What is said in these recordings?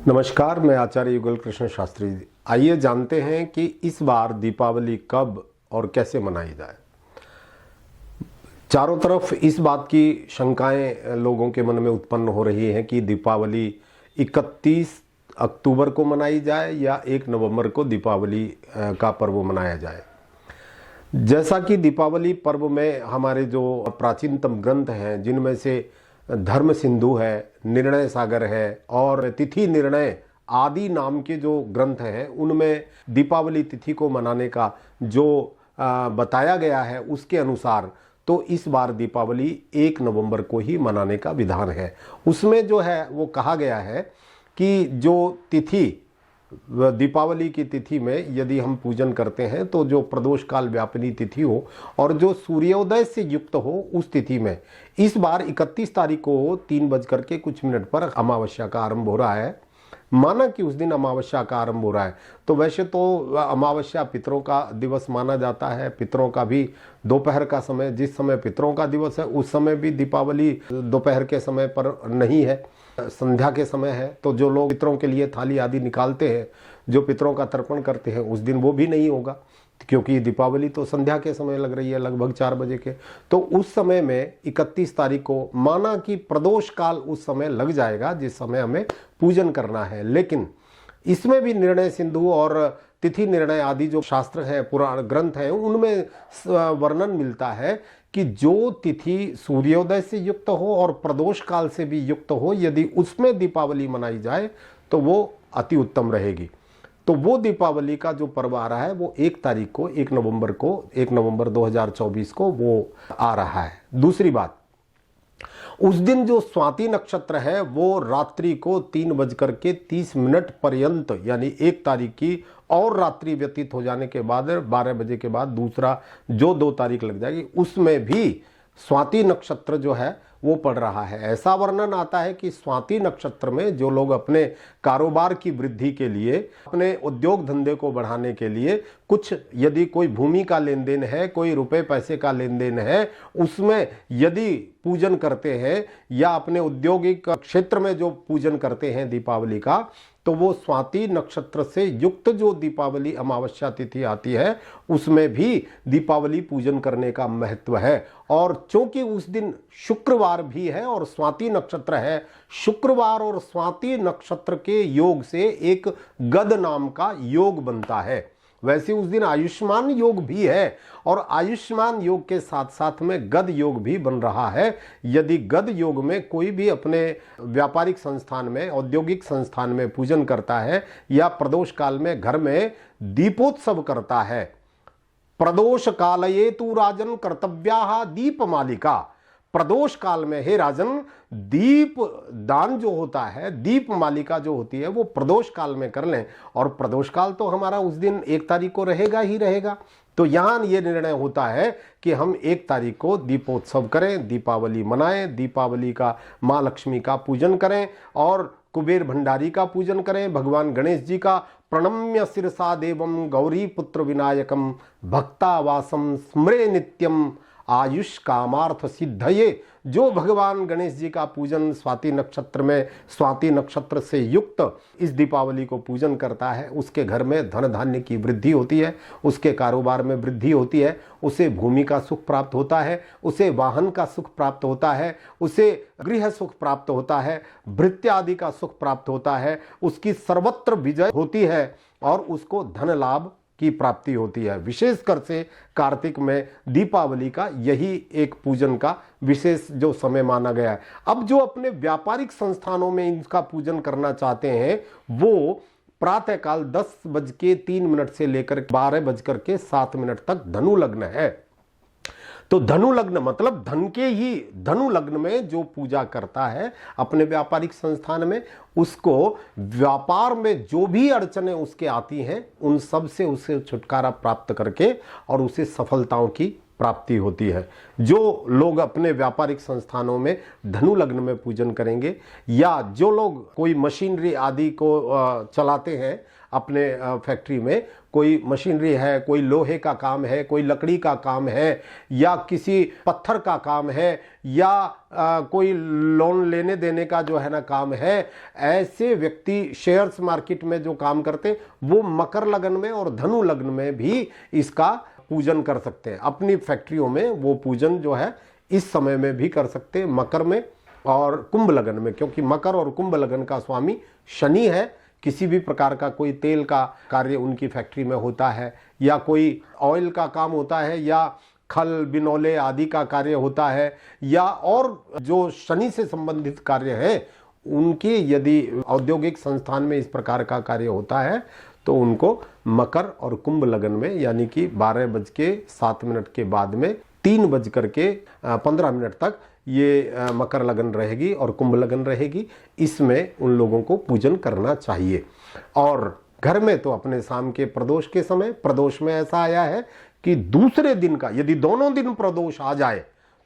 नमस्कार, मैं आचार्य युगल कृष्ण शास्त्री। आइए जानते हैं कि इस बार दीपावली कब और कैसे मनाई जाए। चारों तरफ इस बात की शंकाएं लोगों के मन में उत्पन्न हो रही हैं कि दीपावली 31 अक्टूबर को मनाई जाए या 1 नवंबर को दीपावली का पर्व मनाया जाए। जैसा कि दीपावली पर्व में हमारे जो प्राचीनतम ग्रंथ हैं, जिनमें से धर्म सिंधु है, निर्णय सागर है और तिथि निर्णय आदि नाम के जो ग्रंथ हैं, उनमें दीपावली तिथि को मनाने का जो बताया गया है, उसके अनुसार तो इस बार दीपावली 1 नवंबर को ही मनाने का विधान है। उसमें जो है वो कहा गया है कि जो तिथि दीपावली की तिथि में यदि हम पूजन करते हैं तो जो प्रदोष काल व्यापिनी तिथि हो और जो सूर्योदय से युक्त हो, उस तिथि में इस बार 31 तारीख को 3 बज करके कुछ मिनट पर अमावस्या का आरंभ हो रहा है। माना कि उस दिन अमावस्या का आरंभ हो रहा है, तो वैसे तो अमावस्या पितरों का दिवस माना जाता है। पितरों का भी दोपहर का समय, जिस समय पितरों का दिवस है उस समय भी दीपावली दोपहर के समय पर नहीं है, संध्या के समय है। तो जो लोग पितरों के लिए थाली आदि निकालते हैं, जो पितरों का तर्पण करते हैं, उस दिन वो भी नहीं होगा, क्योंकि दीपावली तो संध्या के समय लग रही है, लगभग 4 बजे के। तो उस समय में 31 तारीख को माना कि प्रदोष काल उस समय लग जाएगा जिस समय हमें पूजन करना है। लेकिन इसमें भी निर्णय सिंधु और तिथि निर्णय आदि जो शास्त्र हैं, पुराण ग्रंथ हैं, उनमें वर्णन मिलता है कि जो तिथि सूर्योदय से युक्त हो और प्रदोष काल से भी युक्त हो, यदि उसमें दीपावली मनाई जाए तो वो अति उत्तम रहेगी। तो वो दीपावली का जो पर्व आ रहा है वो 1 तारीख को, 1 नवंबर 2024 को वो आ रहा है। दूसरी बात, उस दिन जो स्वाति नक्षत्र है वो रात्रि को 3:30 पर्यंत, यानी 1 तारीख की और रात्रि व्यतीत हो जाने के बाद 12 बजे के बाद दूसरा जो 2 तारीख लग जाएगी, उसमें भी स्वाति नक्षत्र जो है वो पड़ रहा है। ऐसा वर्णन आता है कि स्वाति नक्षत्र में जो लोग अपने कारोबार की वृद्धि के लिए, अपने उद्योग धंधे को बढ़ाने के लिए कुछ यदि कोई भूमि का लेन देन है, कोई रुपए पैसे का लेन देन है, उसमें यदि पूजन करते हैं या अपने औद्योगिक क्षेत्र में जो पूजन करते हैं दीपावली का, तो वो स्वाति नक्षत्र से युक्त जो दीपावली अमावस्या तिथि आती है उसमें भी दीपावली पूजन करने का महत्व है। और चूंकि उस दिन शुक्रवार भी है और स्वाति नक्षत्र है, शुक्रवार और स्वाति नक्षत्र के योग से एक गद नाम का योग बनता है। वैसे उस दिन आयुष्मान योग भी है और आयुष्मान योग के साथ साथ में गद योग भी बन रहा है। यदि गद योग में कोई भी अपने व्यापारिक संस्थान में, औद्योगिक संस्थान में पूजन करता है या प्रदोष काल में घर में दीपोत्सव करता है, प्रदोष कालये तु राजन कर्तव्याः दीपमालिका, प्रदोष काल में हे राजन दीप दान जो होता है, दीप मालिका जो होती है, वो प्रदोष काल में कर लें। और प्रदोष काल तो हमारा उस दिन 1 तारीख को रहेगा ही रहेगा। तो यहां ये निर्णय होता है कि हम 1 तारीख को दीपोत्सव करें, दीपावली मनाएं, दीपावली का माँ लक्ष्मी का पूजन करें और कुबेर भंडारी का पूजन करें, भगवान गणेश जी का प्रणम्य शिरसा देवम गौरी पुत्र विनायकम भक्तावासम स्मरे नित्यम आयुष कामार्थ सिद्धये। जो भगवान गणेश जी का पूजन स्वाति नक्षत्र में, स्वाति नक्षत्र से युक्त इस दीपावली को पूजन करता है, उसके घर में धन धान्य की वृद्धि होती है, उसके कारोबार में वृद्धि होती है, उसे भूमि का सुख प्राप्त होता है, उसे वाहन का सुख प्राप्त होता है, उसे गृह सुख प्राप्त होता है, भृत्य आदि का सुख प्राप्त होता है, उसकी सर्वत्र विजय होती है और उसको धन लाभ की प्राप्ति होती है। विशेषकर से कार्तिक में दीपावली का यही एक पूजन का विशेष जो समय माना गया है। अब जो अपने व्यापारिक संस्थानों में इनका पूजन करना चाहते हैं वो प्रातःकाल 10:03 से लेकर 12:07 तक धनु लग्न है। तो धनु लग्न मतलब धन के ही धनु लग्न में जो पूजा करता है अपने व्यापारिक संस्थान में, उसको व्यापार में जो भी अड़चनें उसके आती हैं उन सब से उसे छुटकारा प्राप्त करके और उसे सफलताओं की प्राप्ति होती है। जो लोग अपने व्यापारिक संस्थानों में धनु लग्न में पूजन करेंगे, या जो लोग कोई मशीनरी आदि को चलाते हैं अपने फैक्ट्री में, कोई मशीनरी है, कोई लोहे का काम है, कोई लकड़ी का काम है, या किसी पत्थर का काम है, या कोई लोन लेने देने का जो है ना काम है, ऐसे व्यक्ति शेयर्स मार्केट में जो काम करते, वो मकर लग्न में और धनु लग्न में भी इसका पूजन कर सकते हैं। अपनी फैक्ट्रियों में वो पूजन जो है इस समय में भी कर सकते हैं, मकर में और कुंभ लग्न में, क्योंकि मकर और कुंभ लग्न का स्वामी शनि है। किसी भी प्रकार का कोई तेल का कार्य उनकी फैक्ट्री में होता है, या कोई ऑयल का काम होता है, या खल बिनौले आदि का कार्य होता है, या और जो शनि से संबंधित कार्य है उनके यदि औद्योगिक संस्थान में इस प्रकार का कार्य होता है तो उनको मकर और कुंभ लग्न में, यानी कि 12:07 के बाद में 3:15 तक ये मकर लगन रहेगी और कुंभ लगन रहेगी। इसमें उन लोगों को पूजन करना चाहिए। और घर में तो अपने शाम के प्रदोष के समय, प्रदोष में ऐसा आया है कि दूसरे दिन का, यदि दोनों दिन प्रदोष आ जाए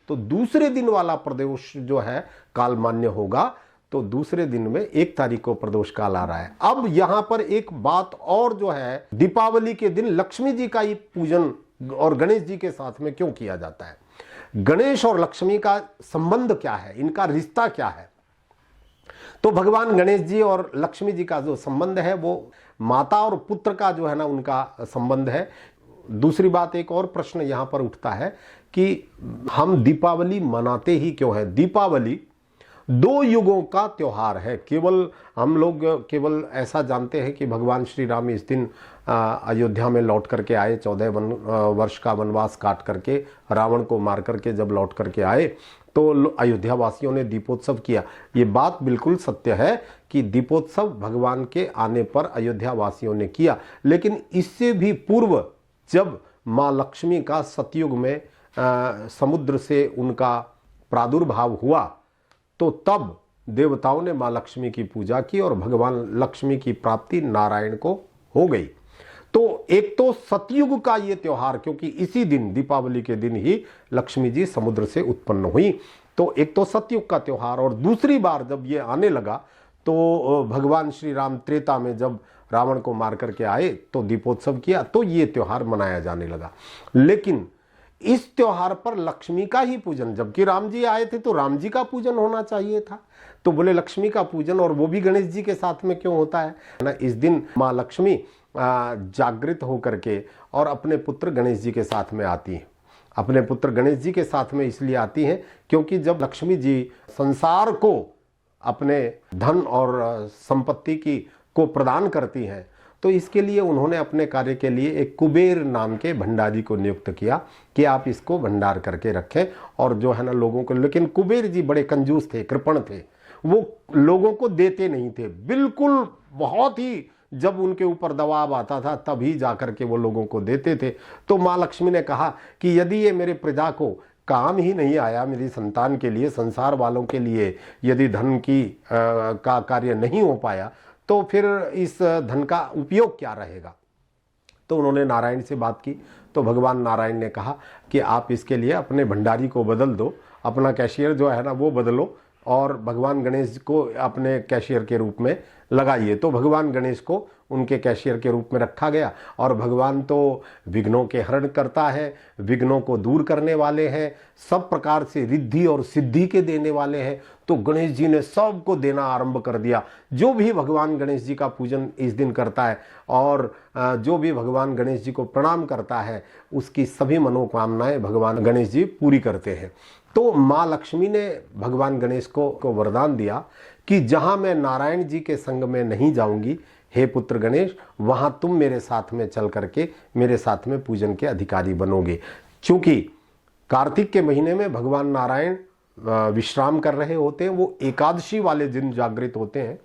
तो दूसरे दिन वाला प्रदोष जो है काल मान्य होगा। तो दूसरे दिन में 1 तारीख को प्रदोष काल आ रहा है। अब यहां पर एक बात और जो है, दीपावली के दिन लक्ष्मी जी का ही पूजन और गणेश जी के साथ में क्यों किया जाता है? गणेश और लक्ष्मी का संबंध क्या है, इनका रिश्ता क्या है? तो भगवान गणेश जी और लक्ष्मी जी का जो संबंध है वो माता और पुत्र का जो है ना उनका संबंध है। दूसरी बात, एक और प्रश्न यहां पर उठता है कि हम दीपावली मनाते ही क्यों है? दीपावली 2 युगों का त्योहार है। केवल हम लोग केवल ऐसा जानते हैं कि भगवान श्री राम इस दिन अयोध्या में लौट करके आए, 14 वर्ष का वनवास काट करके, रावण को मार करके जब लौट करके आए तो अयोध्या वासियों ने दीपोत्सव किया। ये बात बिल्कुल सत्य है कि दीपोत्सव भगवान के आने पर अयोध्या वासियों ने किया। लेकिन इससे भी पूर्व जब माँ लक्ष्मी का सतयुग में समुद्र से उनका प्रादुर्भाव हुआ तो तब देवताओं ने माँ लक्ष्मी की पूजा की और भगवान लक्ष्मी की प्राप्ति नारायण को हो गई। तो एक तो सतयुग का ये त्योहार, क्योंकि इसी दिन दीपावली के दिन ही लक्ष्मी जी समुद्र से उत्पन्न हुई, तो एक तो सतयुग का त्योहार। और दूसरी बार जब ये आने लगा तो भगवान श्री राम त्रेता में जब रावण को मार करके आए तो दीपोत्सव किया, तो ये त्योहार मनाया जाने लगा। लेकिन इस त्योहार पर लक्ष्मी का ही पूजन, जबकि राम जी आए थे तो राम जी का पूजन होना चाहिए था, तो बोले लक्ष्मी का पूजन, और वो भी गणेश जी के साथ में क्यों होता है ना? इस दिन माँ लक्ष्मी जागृत होकर के और अपने पुत्र गणेश जी के साथ में आती हैं। अपने पुत्र गणेश जी के साथ में इसलिए आती हैं क्योंकि जब लक्ष्मी जी संसार को अपने धन और संपत्ति को प्रदान करती हैं तो इसके लिए उन्होंने अपने कार्य के लिए एक कुबेर नाम के भंडारी को नियुक्त किया कि आप इसको भंडार करके रखें और जो है ना लोगों को। लेकिन कुबेर जी बड़े कंजूस थे, कृपण थे, वो लोगों को देते नहीं थे बिल्कुल। बहुत ही जब उनके ऊपर दबाव आता था तभी जाकर के वो लोगों को देते थे। तो माँ लक्ष्मी ने कहा कि यदि ये मेरे प्रजा को काम ही नहीं आया, मेरी संतान के लिए, संसार वालों के लिए यदि धन की का कार्य नहीं हो पाया तो फिर इस धन का उपयोग क्या रहेगा? तो उन्होंने नारायण से बात की तो भगवान नारायण ने कहा कि आप इसके लिए अपने भंडारी को बदल दो, अपना कैशियर जो है ना वो बदलो और भगवान गणेश को अपने कैशियर के रूप में लगाइए। तो भगवान गणेश को उनके कैशियर के रूप में रखा गया। और भगवान तो विघ्नों के हरण करता है, विघ्नों को दूर करने वाले हैं, सब प्रकार से रिद्धि और सिद्धि के देने वाले हैं। तो गणेश जी ने सबको देना आरंभ कर दिया। जो भी भगवान गणेश जी का पूजन इस दिन करता है और जो भी भगवान गणेश जी को प्रणाम करता है उसकी सभी मनोकामनाएं भगवान गणेश जी पूरी करते हैं। तो माँ लक्ष्मी ने भगवान गणेश को वरदान दिया कि जहां मैं नारायण जी के संग में नहीं जाऊंगी, हे पुत्र गणेश, वहां तुम मेरे साथ में चल करके मेरे साथ में पूजन के अधिकारी बनोगे। क्योंकि कार्तिक के महीने में भगवान नारायण विश्राम कर रहे होते हैं, वो एकादशी वाले दिन जागृत होते हैं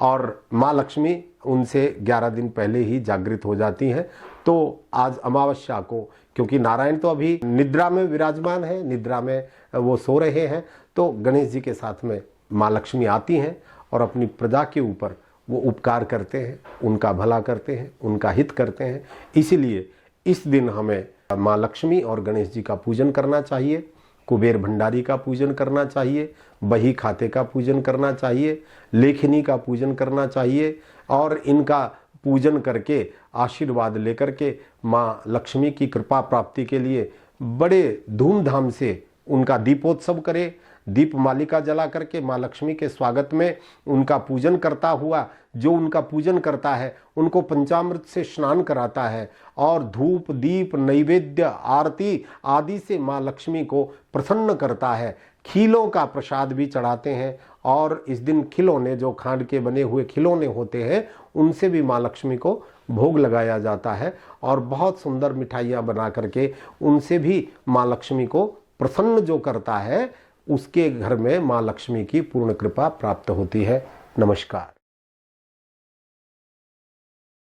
और माँ लक्ष्मी उनसे 11 दिन पहले ही जागृत हो जाती हैं। तो आज अमावस्या को, क्योंकि नारायण तो अभी निद्रा में विराजमान है, निद्रा में वो सो रहे हैं, तो गणेश जी के साथ में माँ लक्ष्मी आती हैं और अपनी प्रजा के ऊपर वो उपकार करते हैं, उनका भला करते हैं, उनका हित करते हैं। इसीलिए इस दिन हमें माँ लक्ष्मी और गणेश जी का पूजन करना चाहिए, कुबेर भंडारी का पूजन करना चाहिए, बही खाते का पूजन करना चाहिए, लेखनी का पूजन करना चाहिए और इनका पूजन करके आशीर्वाद लेकर के माँ लक्ष्मी की कृपा प्राप्ति के लिए बड़े धूमधाम से उनका दीपोत्सव करें। दीप मालिका जला करके माँ लक्ष्मी के स्वागत में उनका पूजन करता हुआ, जो उनका पूजन करता है उनको पंचामृत से स्नान कराता है और धूप दीप नैवेद्य आरती आदि से माँ लक्ष्मी को प्रसन्न करता है। खीलों का प्रसाद भी चढ़ाते हैं और इस दिन खिलौने, जो खांड के बने हुए खिलौने होते हैं, उनसे भी माँ लक्ष्मी को भोग लगाया जाता है और बहुत सुंदर मिठाइयाँ बना करके उनसे भी माँ लक्ष्मी को प्रसन्न जो करता है, उसके घर में माँ लक्ष्मी की पूर्ण कृपा प्राप्त होती है। नमस्कार।